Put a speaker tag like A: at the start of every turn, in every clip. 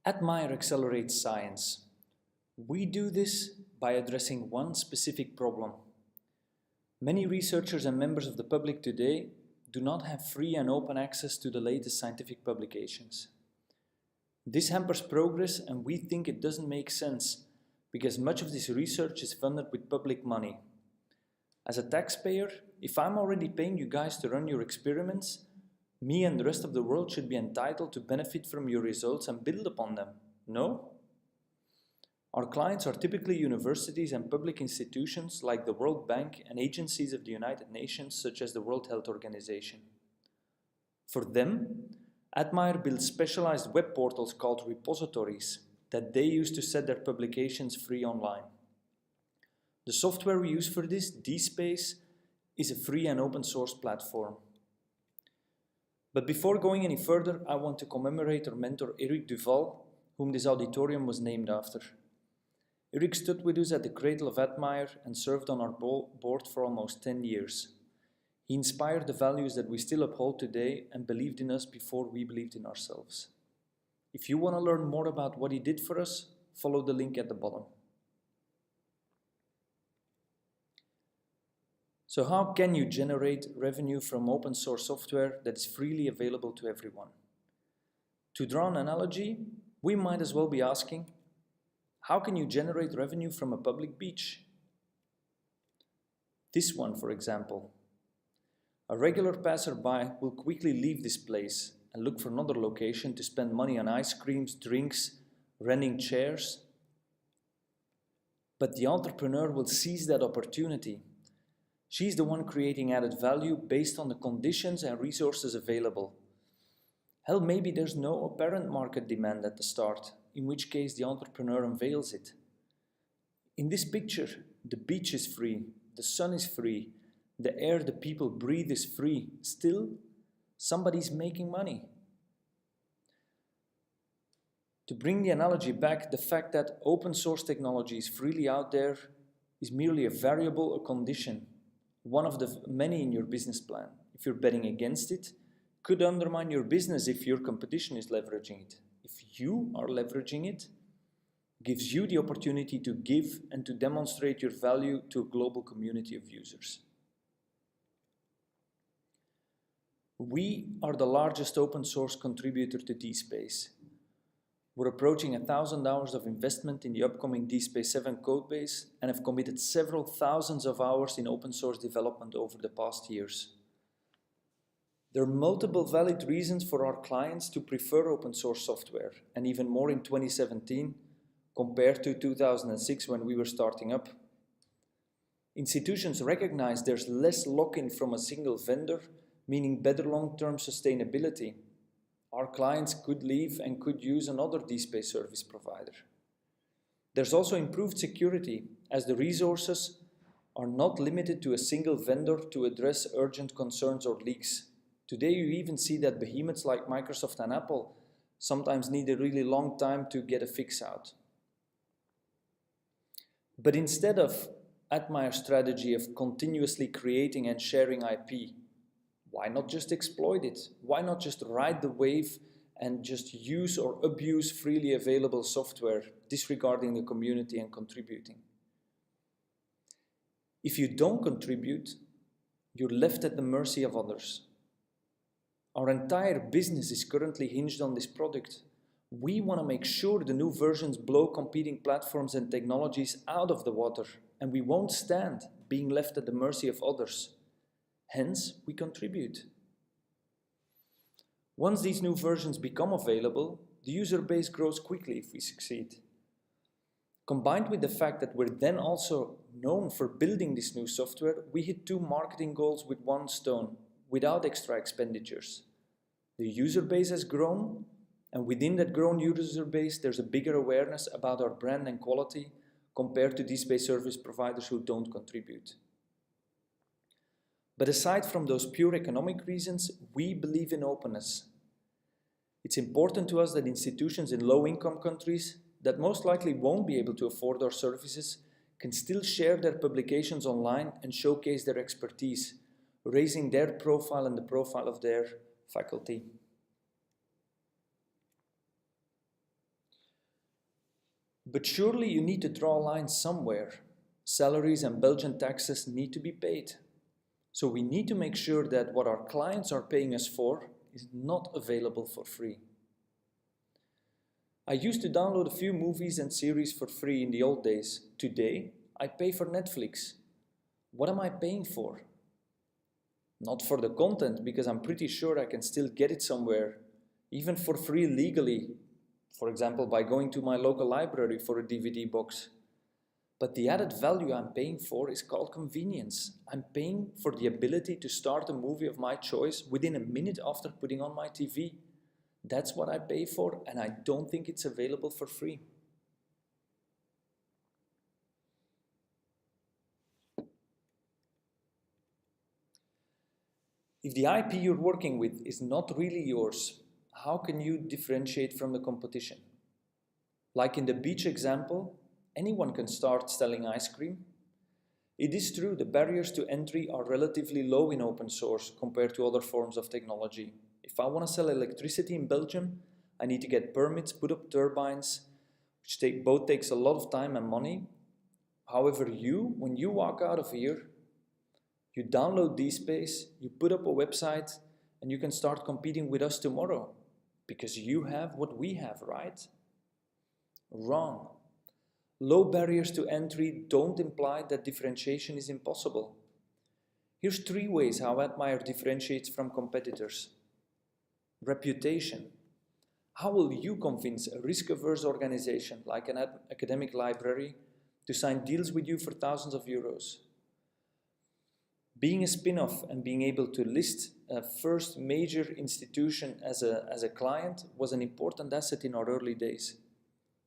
A: Atmire accelerates science. We do this by addressing one specific problem. Many researchers and members of the public today do not have free and open access to the latest scientific publications. This hampers progress, and we think it doesn't make sense because much of this research is funded with public money. As a taxpayer, if I'm already paying you guys to run your experiments, me and the rest of the world should be entitled to benefit from your results and build upon them, no? Our clients are typically universities and public institutions like the World Bank and agencies of the United Nations such as the World Health Organization. For them, Atmire builds specialized web portals called repositories that they use to set their publications free online. The software we use for this, DSpace, is a free and open source platform. But before going any further, I want to commemorate our mentor Eric Duval, whom this auditorium was named after. Eric stood with us at the cradle of Atmire and served on our board for almost 10 years. He inspired the values that we still uphold today and believed in us before we believed in ourselves. If you want to learn more about what he did for us, follow the link at the bottom. So how can you generate revenue from open source software that is freely available to everyone? To draw an analogy, we might as well be asking, how can you generate revenue from a public beach? This one, for example. A regular passerby will quickly leave this place and look for another location to spend money on ice creams, drinks, renting chairs. But the entrepreneur will seize that opportunity. She's the one creating added value based on the conditions and resources available. Hell, maybe there's no apparent market demand at the start, in which case the entrepreneur unveils it. In this picture, the beach is free, the sun is free, the air the people breathe is free. Still, somebody's making money. To bring the analogy back, the fact that open source technology is freely out there is merely a variable, a condition. One of the many in your business plan. If you're betting against it, could undermine your business if your competition is leveraging it. If you are leveraging it, gives you the opportunity to give and to demonstrate your value to a global community of users. We are the largest open source contributor to DSpace. We're approaching 1,000 hours of investment in the upcoming DSpace 7 codebase and have committed several thousands of hours in open source development over the past years. There are multiple valid reasons for our clients to prefer open source software, and even more in 2017 compared to 2006 when we were starting up. Institutions recognize there's less lock-in from a single vendor, meaning better long-term sustainability. Our clients could leave and could use another DSpace service provider. There's also improved security, as the resources are not limited to a single vendor to address urgent concerns or leaks. Today you even see that behemoths like Microsoft and Apple sometimes need a really long time to get a fix out. But instead of Atmire's strategy of continuously creating and sharing IP, why not just exploit it? Why not just ride the wave and just use or abuse freely available software, disregarding the community and contributing? If you don't contribute, you're left at the mercy of others. Our entire business is currently hinged on this product. We want to make sure the new versions blow competing platforms and technologies out of the water, and we won't stand being left at the mercy of others. Hence, we contribute. Once these new versions become available, the user base grows quickly if we succeed. Combined with the fact that we're then also known for building this new software, we hit two marketing goals with one stone, without extra expenditures. The user base has grown, and within that grown user base, there's a bigger awareness about our brand and quality compared to DSpace service providers who don't contribute. But aside from those pure economic reasons, we believe in openness. It's important to us that institutions in low-income countries that most likely won't be able to afford our services can still share their publications online and showcase their expertise, raising their profile and the profile of their faculty. But surely you need to draw a line somewhere. Salaries and Belgian taxes need to be paid. So we need to make sure that what our clients are paying us for is not available for free. I used to download a few movies and series for free in the old days. Today, I pay for Netflix. What am I paying for? Not for the content, because I'm pretty sure I can still get it somewhere, even for free legally, for example by going to my local library for a DVD box. But the added value I'm paying for is called convenience. I'm paying for the ability to start a movie of my choice within a minute after putting on my TV. That's what I pay for, and I don't think it's available for free. If the IP you're working with is not really yours, how can you differentiate from the competition? Like in the beach example, anyone can start selling ice cream. It is true the barriers to entry are relatively low in open source compared to other forms of technology. If I want to sell electricity in Belgium, I need to get permits, put up turbines, which both takes a lot of time and money. However, when you walk out of here, you download DSpace, you put up a website, and you can start competing with us tomorrow. Because you have what we have, right? Wrong. Low barriers to entry don't imply that differentiation is impossible. Here's 3 ways how Atmire differentiates from competitors. Reputation. How will you convince a risk-averse organization like an academic library to sign deals with you for thousands of euros? Being a spin-off and being able to list a first major institution as a client was an important asset in our early days.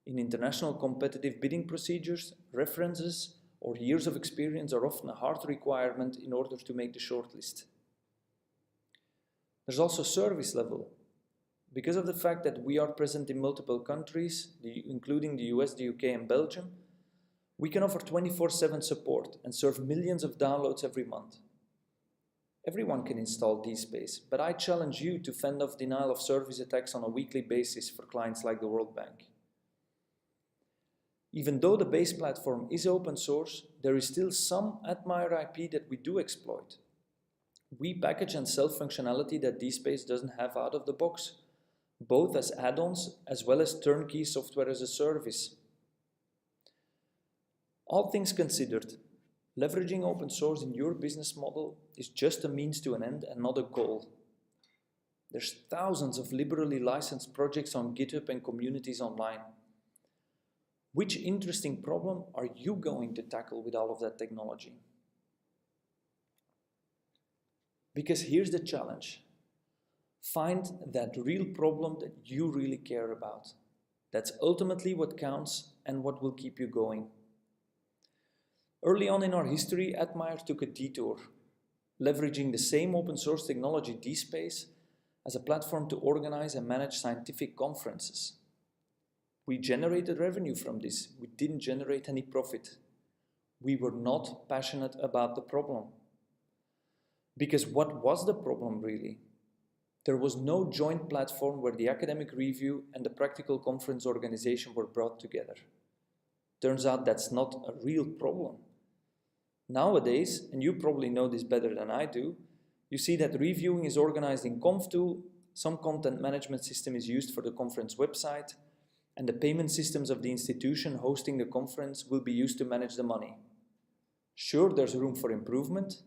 A: In international competitive bidding procedures, references or years of experience are often a hard requirement in order to make the shortlist. There's also service level. Because of the fact that we are present in multiple countries, including the US, the UK and Belgium, we can offer 24/7 support and serve millions of downloads every month. Everyone can install DSpace, but I challenge you to fend off denial of service attacks on a weekly basis for clients like the World Bank. Even though the base platform is open source, there is still some Atmire IP that we do exploit. We package and sell functionality that DSpace doesn't have out of the box, both as add-ons as well as turnkey software as a service. All things considered, leveraging open source in your business model is just a means to an end and not a goal. There's thousands of liberally licensed projects on GitHub and communities online. Which interesting problem are you going to tackle with all of that technology? Because here's the challenge. Find that real problem that you really care about. That's ultimately what counts and what will keep you going. Early on in our history, Atmire took a detour, leveraging the same open source technology DSpace as a platform to organize and manage scientific conferences. We generated revenue from this. We didn't generate any profit. We were not passionate about the problem. Because what was the problem really? There was no joint platform where the academic review and the practical conference organization were brought together. Turns out that's not a real problem. Nowadays, and you probably know this better than I do, you see that reviewing is organized in ConfTool, some content management system is used for the conference website, and the payment systems of the institution hosting the conference will be used to manage the money. Sure, there's room for improvement,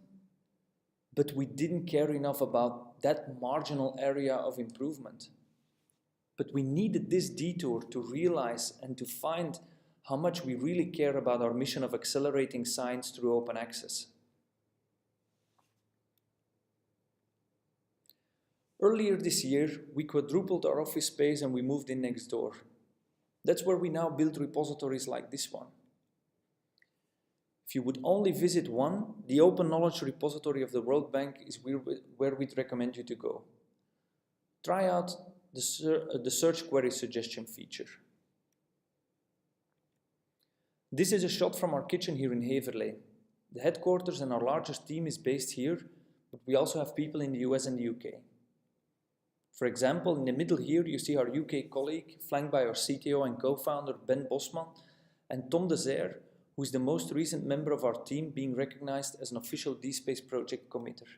A: but we didn't care enough about that marginal area of improvement. But we needed this detour to realize and to find how much we really care about our mission of accelerating science through open access. Earlier this year, we quadrupled our office space and we moved in next door. That's where we now build repositories like this one. If you would only visit one, the Open Knowledge Repository of the World Bank is where we'd recommend you to go. Try out the search query suggestion feature. This is a shot from our kitchen here in Heverlee. The headquarters and our largest team is based here, but we also have people in the US and the UK. For example, in the middle here you see our UK colleague, flanked by our CTO and co-founder Ben Bosman, and Tom Desert, who is the most recent member of our team being recognized as an official DSpace project committer.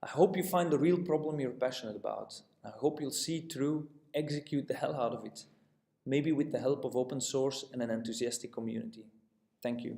A: I hope you find the real problem you're passionate about. I hope you'll see through, execute the hell out of it, maybe with the help of open source and an enthusiastic community. Thank you.